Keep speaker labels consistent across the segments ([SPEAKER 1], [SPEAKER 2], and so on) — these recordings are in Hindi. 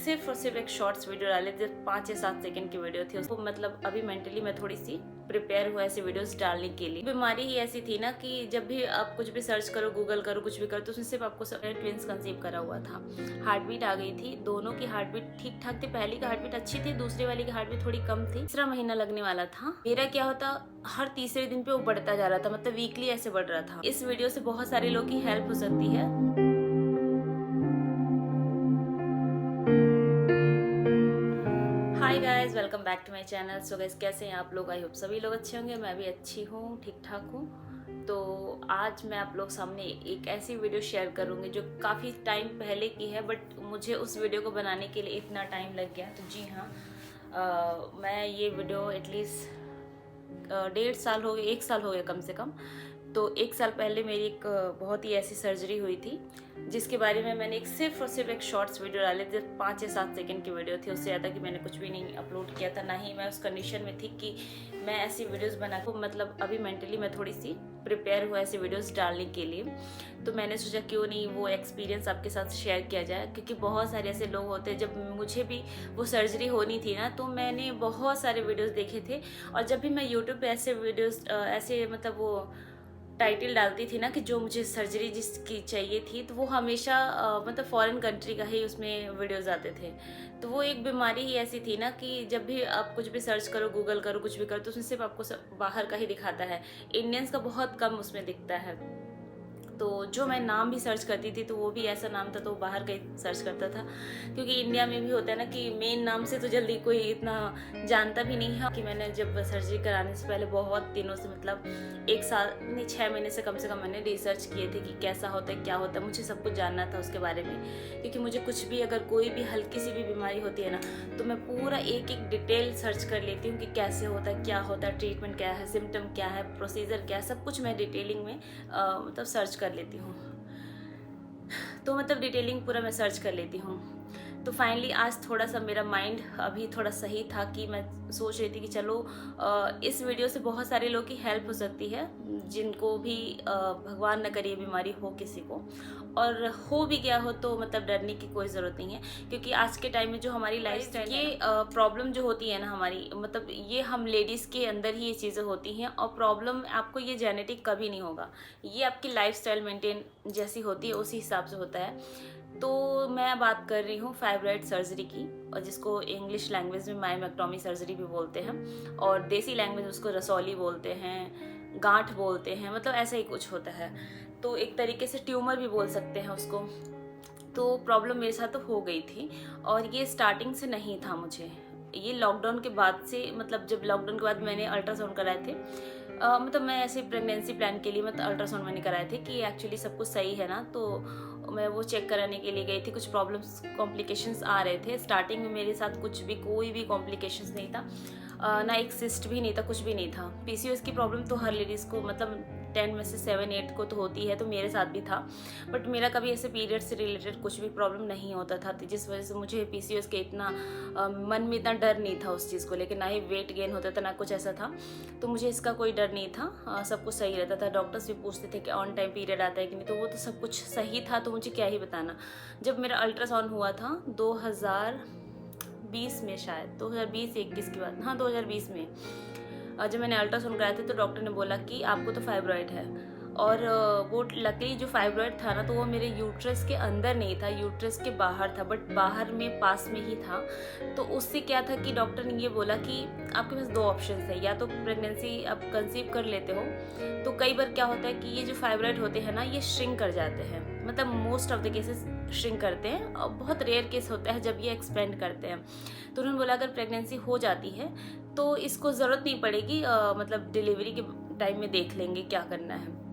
[SPEAKER 1] सिर्फ और सिर्फ एक शॉर्ट्स वीडियो डाले थे, 5 या 7 सेकंड की वीडियो थी उसको। मतलब अभी मेंटली मैं थोड़ी सी प्रिपेयर हुआ ऐसी वीडियोस डालने के लिए। बीमारी ही ऐसी थी ना कि जब भी आप कुछ भी सर्च करो, गूगल करो, कुछ भी करो, तो उसमें सिर्फ आपको ट्विंस कंसीव करा हुआ था। हार्ट बीट आ गई थी, दोनों की हार्ट बीट ठीक ठाक थी। पहली की हार्ट बीट अच्छी थी, दूसरी वाली की हार्ट बीट थोड़ी कम थी। तीसरा महीना लगने वाला था। मेरा क्या होता, हर तीसरे दिन पे वो बढ़ता जा रहा था, मतलब वीकली ऐसे बढ़ रहा था। इस वीडियो से बहुत सारे लोग की हेल्प हो सकती है। Hi guys, welcome back to my channel. So guys, कैसे हैं आप लोग? आई होप सभी लोग अच्छे होंगे। मैं भी अच्छी हूँ, ठीक ठाक हूँ। तो आज मैं आप लोग सामने एक ऐसी वीडियो शेयर करूँगी जो काफ़ी टाइम पहले की है, बट मुझे उस वीडियो को बनाने के लिए इतना टाइम लग गया। तो जी हाँ, मैं ये वीडियो एटलीस्ट 1.5 साल हो गए, 1 साल हो गया कम से कम। तो 1 साल पहले मेरी एक बहुत ही ऐसी सर्जरी हुई थी जिसके बारे में मैंने सिर्फ और सिर्फ एक शॉर्ट्स वीडियो डाले थे, 5 या 7 सेकंड की वीडियो थी। उससे ज़्यादा कि मैंने कुछ भी नहीं अपलोड किया था, ना ही मैं उस कंडीशन में थी कि मैं ऐसी वीडियोस बना को, मतलब अभी मेंटली मैं थोड़ी सी प्रिपेयर हुआ ऐसी वीडियोस डालने के लिए। तो मैंने सोचा क्यों नहीं वो एक्सपीरियंस आपके साथ शेयर किया जाए, क्योंकि बहुत सारे ऐसे लोग होते हैं। जब मुझे भी वो सर्जरी होनी थी ना, तो मैंने बहुत सारे वीडियोस देखे थे। और जब भी मैं यूट्यूब पे ऐसे वीडियोस ऐसे मतलब वो टाइटल डालती थी ना कि जो मुझे सर्जरी जिसकी चाहिए थी, तो वो हमेशा मतलब फॉरेन कंट्री का ही उसमें वीडियोस आते थे। तो वो एक बीमारी ही ऐसी थी ना कि जब भी आप कुछ भी सर्च करो, गूगल करो, कुछ भी करो, तो उसमें सिर्फ आपको बाहर का ही दिखाता है। इंडियंस का बहुत कम उसमें दिखता है। तो जो मैं नाम भी सर्च करती थी तो वो भी ऐसा नाम था, तो बाहर का ही सर्च करता था। क्योंकि इंडिया में भी होता है ना कि मेन नाम से तो जल्दी कोई इतना जानता भी नहीं है। कि मैंने जब सर्जरी कराने से पहले बहुत दिनों से, मतलब 1 साल नहीं, 6 महीने से कम मैंने रिसर्च किए थे कि कैसा होता है, क्या होता है। मुझे सब कुछ जानना था उसके बारे में, क्योंकि मुझे कुछ भी, अगर कोई भी हल्की सी भी बीमारी होती है ना, तो मैं पूरा एक एक डिटेल सर्च कर लेती हूँ कि कैसे होता है, क्या होता है, ट्रीटमेंट क्या है, सिम्टम क्या है, प्रोसीजर क्या है, सब कुछ मैं डिटेलिंग में मतलब सर्च कर लेती हूँ। तो मतलब डिटेलिंग पूरा मैं सर्च कर लेती हूँ। तो फाइनली आज थोड़ा सा मेरा माइंड अभी थोड़ा सही था कि मैं सोच रही थी कि चलो इस वीडियो से बहुत सारे लोग की हेल्प हो सकती है, जिनको भी भगवान न करे बीमारी हो किसी को, और हो भी गया हो तो मतलब डरने की कोई ज़रूरत नहीं है। क्योंकि आज के टाइम में जो हमारी लाइफस्टाइल, ये प्रॉब्लम जो होती है ना हमारी, मतलब ये हम लेडीज़ के अंदर ही ये चीज़ें होती हैं। और प्रॉब्लम आपको ये जेनेटिक कभी नहीं होगा, ये आपकी लाइफस्टाइल मेंटेन जैसी होती है उसी हिसाब से होता है। तो मैं बात कर रही हूँ फाइब्रॉइड सर्जरी की, और जिसको इंग्लिश लैंग्वेज में मायोमेक्टोमी सर्जरी भी बोलते हैं, और देसी लैंग्वेज उसको रसौली बोलते हैं, गांठ बोलते हैं, मतलब ऐसा ही कुछ होता है। तो एक तरीके से ट्यूमर भी बोल सकते हैं उसको। तो प्रॉब्लम मेरे साथ तो हो गई थी, और ये स्टार्टिंग से नहीं था मुझे, ये लॉकडाउन के बाद से, मतलब जब लॉकडाउन के बाद मैंने अल्ट्रासाउंड कराए थे। मतलब मैं ऐसे प्रेगनेंसी प्लान के लिए मतलब अल्ट्रासाउंड मैंने कराए थे कि एक्चुअली सब कुछ सही है ना, तो मैं वो चेक कराने के लिए गई थी। कुछ प्रॉब्लम्स, कॉम्प्लिकेशंस आ रहे थे। स्टार्टिंग में मेरे साथ कुछ भी, कोई भी कॉम्प्लिकेशंस नहीं था, ना एक सिस्ट भी नहीं था, कुछ भी नहीं था। पीसीओएस की प्रॉब्लम तो हर लेडीज़ को, मतलब 10 में से 7-8 को तो होती है, तो मेरे साथ भी था। बट मेरा कभी ऐसे पीरियड से रिलेटेड कुछ भी प्रॉब्लम नहीं होता था, तो जिस वजह से मुझे पीसीओएस के इतना मन में इतना डर नहीं था उस चीज़ को लेकर, ना ही वेट गेन होता था, ना कुछ ऐसा था। तो मुझे इसका कोई डर नहीं था, सब कुछ सही रहता था। डॉक्टर्स भी पूछते थे कि ऑन टाइम पीरियड आता है कि नहीं, तो वो तो सब कुछ सही था, तो मुझे क्या ही बताना। जब मेरा अल्ट्रासाउंड हुआ था 2020 में, शायद 2020-21 की बात, हाँ 2020 में, जब मैंने अल्ट्रासाउंड कराया था तो डॉक्टर ने बोला कि आपको तो फाइब्रॉइड है। और वो लकीली जो फाइब्रॉइड था ना, तो वो मेरे यूट्रस के अंदर नहीं था, यूट्रस के बाहर था, बट बाहर में पास में ही था। तो उससे क्या था कि डॉक्टर ने ये बोला कि आपके पास 2 ऑप्शन है, या तो प्रेगनेंसी आप कंसीव कर लेते हो। तो कई बार क्या होता है कि ये जो फाइब्रॉइड होते हैं ना, ये श्रिंक कर जाते हैं, मतलब most of the cases shrink करते हैं, और बहुत रेयर केस होता है जब ये एक्सपेंड करते हैं। तो उन्होंने बोला अगर प्रेगनेंसी हो जाती है तो इसको ज़रूरत नहीं पड़ेगी, मतलब डिलीवरी के टाइम में देख लेंगे क्या करना है।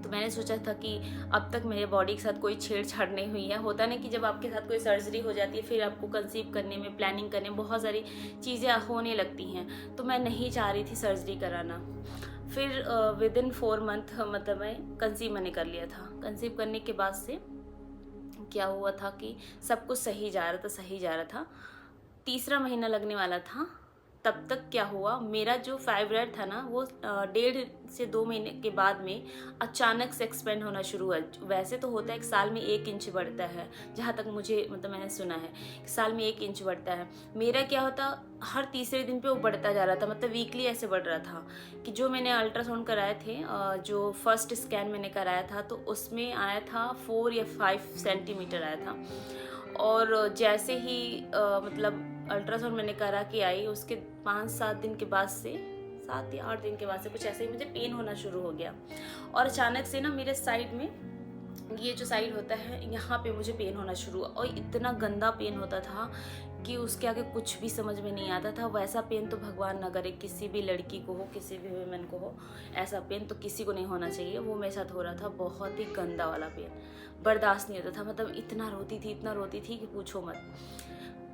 [SPEAKER 1] तो मैंने सोचा था कि अब तक मेरे बॉडी के साथ कोई छेड़छाड़ नहीं हुई है। होता ना कि जब आपके साथ कोई सर्जरी हो जाती है, फिर आपको कंसीव करने में, प्लानिंग करने में बहुत सारी चीज़ें होने लगती हैं, तो मैं नहीं चाह रही थी सर्जरी कराना। फिर विदिन 4 मंथ मतलब मैं कंसीव मैंने कर लिया था। कंसीव करने के बाद से क्या हुआ था कि सब कुछ सही जा रहा था, सही जा रहा था। तीसरा महीना लगने वाला था, तब तक क्या हुआ, मेरा जो फाइब्रॉइड था ना वो 1.5 से 2 महीने के बाद में अचानक से एक्सपेंड होना शुरू हुआ। वैसे तो होता है 1 साल में 1 इंच बढ़ता है, जहाँ तक मुझे मतलब मैंने सुना है साल में 1 इंच बढ़ता है। मेरा क्या होता, हर तीसरे दिन पे वो बढ़ता जा रहा था, मतलब वीकली ऐसे बढ़ रहा था कि जो मैंने अल्ट्रासाउंड कराए थे, जो फर्स्ट स्कैन मैंने कराया था तो उसमें आया था 4 या 5 सेंटीमीटर आया था। और जैसे ही मतलब अल्ट्रासाउंड मैंने करा के आई, उसके 5-7 दिन के बाद से, 7 या 8 दिन के बाद से कुछ ऐसे ही मुझे पेन होना शुरू हो गया। और अचानक से ना मेरे साइड में, ये जो साइड होता है यहाँ पे मुझे पेन होना शुरू हुआ, और इतना गंदा पेन होता था कि उसके आगे कुछ भी समझ में नहीं आता था। वैसा पेन तो भगवान ना करे किसी भी लड़की को हो, किसी भी वुमेन को हो, ऐसा पेन तो किसी को नहीं होना चाहिए। वो मेरे साथ हो रहा था, बहुत ही गंदा वाला पेन, बर्दाश्त नहीं होता था। मतलब इतना रोती थी कि पूछो मत।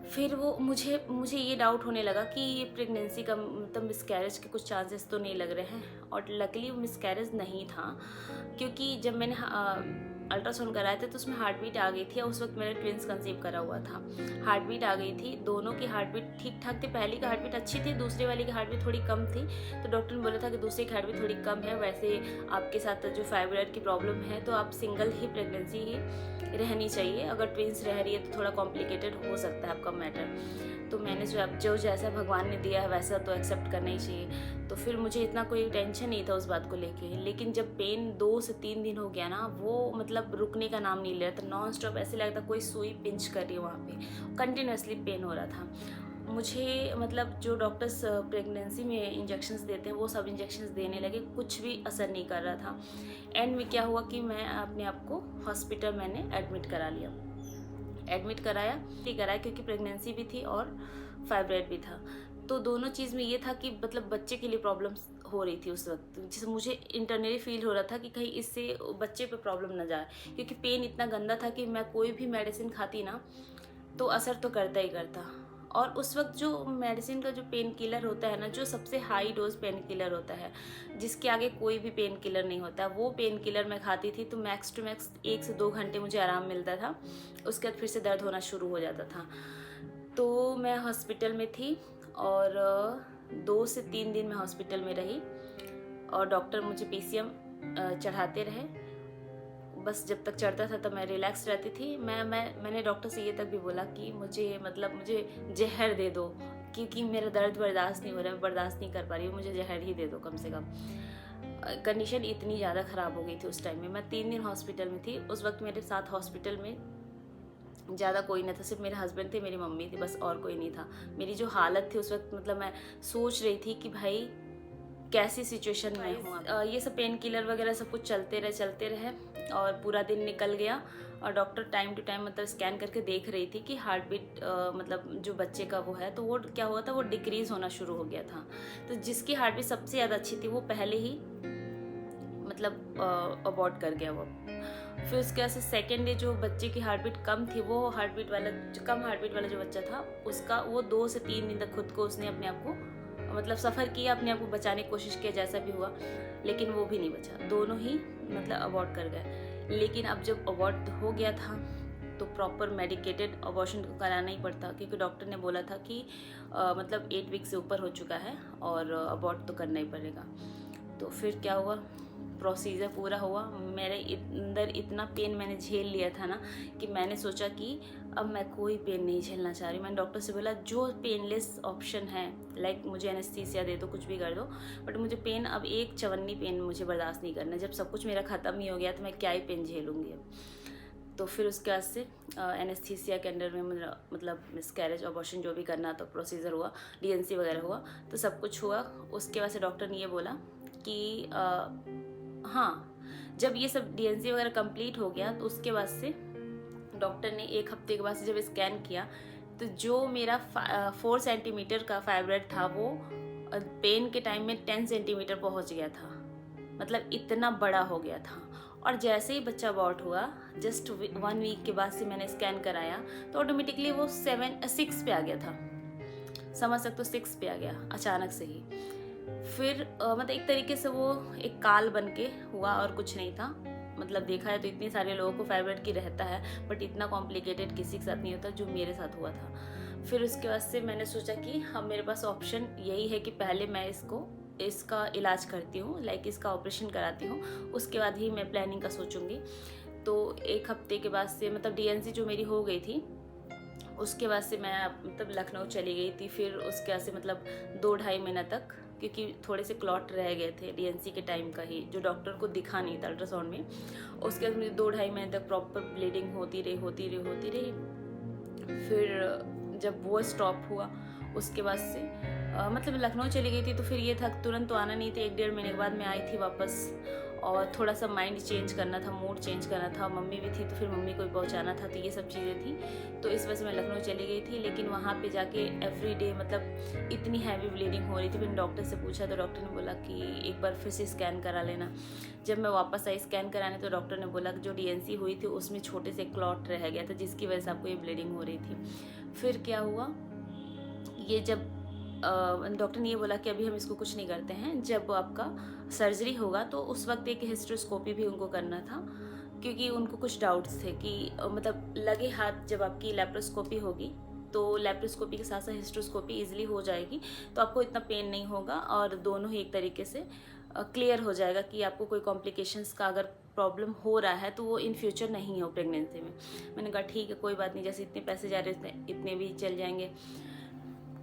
[SPEAKER 1] फिर वो मुझे ये डाउट होने लगा कि ये प्रेगनेंसी का मतलब मिसकैरेज के कुछ चांसेस तो नहीं लग रहे हैं। और लकीली वो मिसकैरेज नहीं था, क्योंकि जब मैंने अल्ट्रासाउंड कराए थे तो उसमें हार्ट बीट आ गई थी, और उस वक्त मैंने ट्विंस कंसीव करा हुआ था। हार्ट बीट आ गई थी, दोनों की हार्ट बीट ठीक ठाक थी। पहली की हार्ट बीट अच्छी थी, दूसरे वाली की हार्ट बीट थोड़ी कम थी। तो डॉक्टर ने बोला था कि दूसरी की हार्ट बीट थोड़ी कम है, वैसे आपके साथ जो फाइब्रॉइड की प्रॉब्लम है तो आप सिंगल ही प्रेगनेंसी ही रहनी चाहिए। अगर ट्विंस रह रही है तो थोड़ा कॉम्प्लिकेटेड हो सकता है आपका मैटर। तो मैंने जो जैसा भगवान ने दिया है वैसा तो एक्सेप्ट करना ही चाहिए। तो फिर मुझे इतना कोई टेंशन नहीं था उस बात को लेके। लेकिन जब पेन 2 से 3 दिन हो गया ना, वो मतलब रुकने का नाम नहीं ले रहा था। नॉन स्टॉप ऐसे लगता कोई सुई पिंच कर रही है, वहाँ पे कंटिन्यूसली पेन हो रहा था मुझे। मतलब जो डॉक्टर्स प्रेगनेंसी में इंजेक्शंस देते हैं वो सब इंजेक्शंस देने लगे, कुछ भी असर नहीं कर रहा था। एंड में क्या हुआ कि मैं अपने आप को हॉस्पिटल मैंने एडमिट कराया क्योंकि प्रेगनेंसी भी थी और फाइब्रॉइड भी था। तो दोनों चीज़ में ये था कि मतलब बच्चे के लिए प्रॉब्लम्स हो रही थी उस वक्त, जिसे मुझे इंटरनली फील हो रहा था कि कहीं इससे बच्चे पे प्रॉब्लम ना जाए, क्योंकि पेन इतना गंदा था कि मैं कोई भी मेडिसिन खाती ना तो असर तो करता ही करता। और उस वक्त जो मेडिसिन का जो पेन किलर होता है ना, जो सबसे हाई डोज पेन किलर होता है, जिसके आगे कोई भी पेन किलर नहीं होता, वो पेन किलर मैं खाती थी तो मैक्स टू मैक्स 1 से 2 घंटे मुझे आराम मिलता था। उसके बाद फिर से दर्द होना शुरू हो जाता था। तो मैं हॉस्पिटल में थी और 2 से 3 दिन मैं हॉस्पिटल में रही, और डॉक्टर मुझे PCM चढ़ाते रहे। बस जब तक चढ़ता था तब मैं रिलैक्स रहती थी। मैंने डॉक्टर से ये तक भी बोला कि मुझे जहर दे दो, क्योंकि मेरा दर्द बर्दाश्त नहीं हो रहा है, बर्दाश्त नहीं कर पा रही हूँ, मुझे जहर ही दे दो कम से कम। कंडीशन इतनी ज़्यादा ख़राब हो गई थी उस टाइम में। मैं 3 दिन हॉस्पिटल में थी। उस वक्त मेरे साथ हॉस्पिटल में ज़्यादा कोई नहीं था, सिर्फ मेरे हस्बैंड थे, मेरी मम्मी थी, बस और कोई नहीं था। मेरी जो हालत थी उस वक्त, मतलब मैं सोच रही थी कि भाई कैसी सिचुएशन में हूँ। ये सब पेन किलर वगैरह सब कुछ चलते रहे और पूरा दिन निकल गया। और डॉक्टर टाइम टू टाइम मतलब स्कैन करके देख रही थी कि हार्ट बीट मतलब जो बच्चे का वो है, तो वो क्या हुआ था, वो डिक्रीज़ होना शुरू हो गया था। तो जिसकी हार्ट बीट सबसे ज़्यादा अच्छी थी वो पहले ही मतलब अबॉर्ट कर गया वो। फिर उसके बाद से सेकेंड डे जो बच्चे की हार्ट बीट कम थी, वो कम हार्ट बीट वाला जो बच्चा था उसका, वो 2 से 3 दिन तक खुद को उसने अपने आप को मतलब सफ़र किया, अपने आप को बचाने की कोशिश किया जैसा भी हुआ, लेकिन वो भी नहीं बचा। दोनों ही मतलब अबॉर्ट कर गए। लेकिन अब जब अबॉर्ट हो गया था तो प्रॉपर मेडिकेटेड अबॉर्शन को कराना ही पड़ता, क्योंकि डॉक्टर ने बोला था कि मतलब 8 वीक से ऊपर हो चुका है और अबॉर्ट तो करना ही पड़ेगा। तो फिर क्या हुआ, प्रोसीजर पूरा हुआ। मेरे अंदर इतना पेन मैंने झेल लिया था ना कि मैंने सोचा कि अब मैं कोई पेन नहीं झेलना चाह रही। मैंने डॉक्टर से बोला जो पेनलेस ऑप्शन है, लाइक मुझे एनेस्थीसिया दे दो, कुछ भी कर दो, बट मुझे पेन अब एक चवन्नी पेन मुझे बर्दाश्त नहीं करना। जब सब कुछ मेरा ख़त्म ही हो गया तो मैं क्या ही पेन झेलूँगी अब। तो फिर उसके बाद से एनेस्थीसिया के अंडर में मेरा मतलब मिसकैरेज अबॉर्शन जो भी करना तो प्रोसीजर हुआ, DNC वगैरह हुआ, तो सब कुछ हुआ। उसके बाद से डॉक्टर ने ये बोला कि हाँ, जब ये सब DNC वगैरह कंप्लीट हो गया तो उसके बाद से डॉक्टर ने 1 हफ्ते के बाद से जब स्कैन किया तो जो मेरा 4 सेंटीमीटर का फाइब्रॉइड था वो पेन के टाइम में 10 सेंटीमीटर पहुंच गया था। मतलब इतना बड़ा हो गया था। और जैसे ही बच्चा अबॉर्ट हुआ, जस्ट 1 वीक के बाद से मैंने स्कैन कराया तो ऑटोमेटिकली वो 6 पे आ गया था। समझ सकते हो, 6 पे आ गया अचानक से ही। फिर मतलब एक तरीके से वो एक काल बन के हुआ और कुछ नहीं था। मतलब देखा है तो इतने सारे लोगों को फाइब्रॉइड की रहता है, बट इतना कॉम्प्लिकेटेड किसी के साथ नहीं होता जो मेरे साथ हुआ था। फिर उसके बाद से मैंने सोचा कि अब मेरे पास ऑप्शन यही है कि पहले मैं इसका इलाज करती हूँ, लाइक इसका ऑपरेशन कराती हूँ, उसके बाद ही मैं प्लानिंग का सोचूंगी। तो 1 हफ्ते के बाद से मतलब डीएनसी जो मेरी हो गई थी, उसके बाद से मैं मतलब लखनऊ चली गई थी। फिर उसके बाद से मतलब 2-2.5 महीना तक, क्योंकि थोड़े से क्लॉट रह गए थे डीएनसी के टाइम का ही, जो डॉक्टर को दिखा नहीं था अल्ट्रासाउंड में। उसके बाद मुझे 2-2.5 महीने तक प्रॉपर ब्लीडिंग होती रही। फिर जब वो स्टॉप हुआ उसके बाद से मतलब लखनऊ चली गई थी, तो फिर ये था तुरंत तो आना नहीं था, 1-1.5 महीने के बाद मैं आई थी वापस। और थोड़ा सा माइंड चेंज करना था, मूड चेंज करना था, मम्मी भी थी तो फिर मम्मी को भी पहुंचाना था, तो ये सब चीज़ें थी। तो इस वजह से मैं लखनऊ चली गई थी। लेकिन वहाँ पे जाके एवरी डे मतलब इतनी हैवी ब्लीडिंग हो रही थी। मैंने डॉक्टर से पूछा तो डॉक्टर ने बोला कि एक बार फिर से स्कैन करा लेना। जब मैं वापस आई स्कैन कराने, तो डॉक्टर ने बोला कि जो डीएनसी हुई थी उसमें छोटे से क्लॉट रह गया था, जिसकी वजह से आपको ये ब्लीडिंग हो रही थी। फिर क्या हुआ, ये जब डॉक्टर ने ये बोला कि अभी हम इसको कुछ नहीं करते हैं, जब आपका सर्जरी होगा तो उस वक्त एक हिस्ट्रोस्कोपी भी उनको करना था, क्योंकि उनको कुछ डाउट्स थे कि मतलब लगे हाथ जब आपकी लैप्रोस्कोपी होगी तो लैप्रोस्कोपी के साथ साथ हिस्ट्रोस्कोपी इजीली हो जाएगी, तो आपको इतना पेन नहीं होगा और दोनों ही एक तरीके से क्लियर हो जाएगा कि आपको कोई कॉम्प्लिकेशंस का अगर प्रॉब्लम हो रहा है तो वो इन फ्यूचर नहीं हो प्रेगनेंसी में। मैंने कहा ठीक है कोई बात नहीं, जैसे इतने पैसे जा रहे हैं इतने भी चल जाएंगे।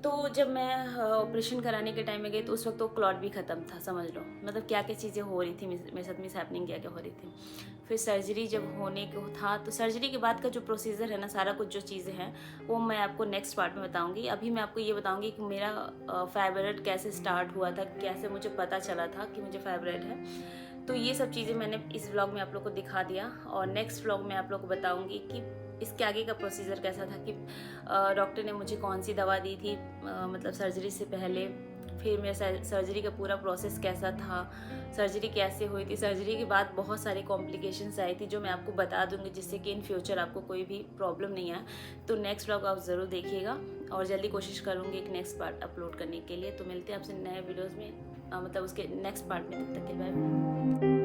[SPEAKER 1] तो जब मैं ऑपरेशन कराने के टाइम में गई तो उस वक्त तो क्लॉट भी ख़त्म था, समझ लो मतलब क्या क्या चीज़ें हो रही थी मेरे साथ, मिस हैपनिंग क्या क्या हो रही थी। फिर सर्जरी जब होने को था, तो सर्जरी के बाद का जो प्रोसीजर है ना, सारा कुछ जो चीज़ें हैं वो मैं आपको नेक्स्ट पार्ट में बताऊंगी। अभी मैं आपको ये बताऊंगी कि मेरा फाइब्रॉइड कैसे स्टार्ट हुआ था, कैसे मुझे पता चला था कि मुझे फाइब्रॉइड है। तो ये सब चीज़ें मैंने इस व्लॉग में आप लोग को दिखा दिया, और नेक्स्ट व्लॉग में आप लोग को बताऊंगी कि इसके आगे का प्रोसीजर कैसा था, कि डॉक्टर ने मुझे कौन सी दवा दी थी मतलब सर्जरी से पहले, फिर मेरा सर्जरी का पूरा प्रोसेस कैसा था, सर्जरी कैसे हुई थी, सर्जरी के बाद बहुत सारी कॉम्प्लिकेशंस आई थी जो मैं आपको बता दूंगी, जिससे कि इन फ्यूचर आपको कोई भी प्रॉब्लम नहीं आए। तो नेक्स्ट व्लॉग आप ज़रूर देखिएगा, और जल्दी कोशिश करूँगी एक नेक्स्ट पार्ट अपलोड करने के लिए। तो मिलते हैं आपसे नए वीडियोज़ में मतलब उसके नेक्स्ट पार्ट में, तब तक के बाय।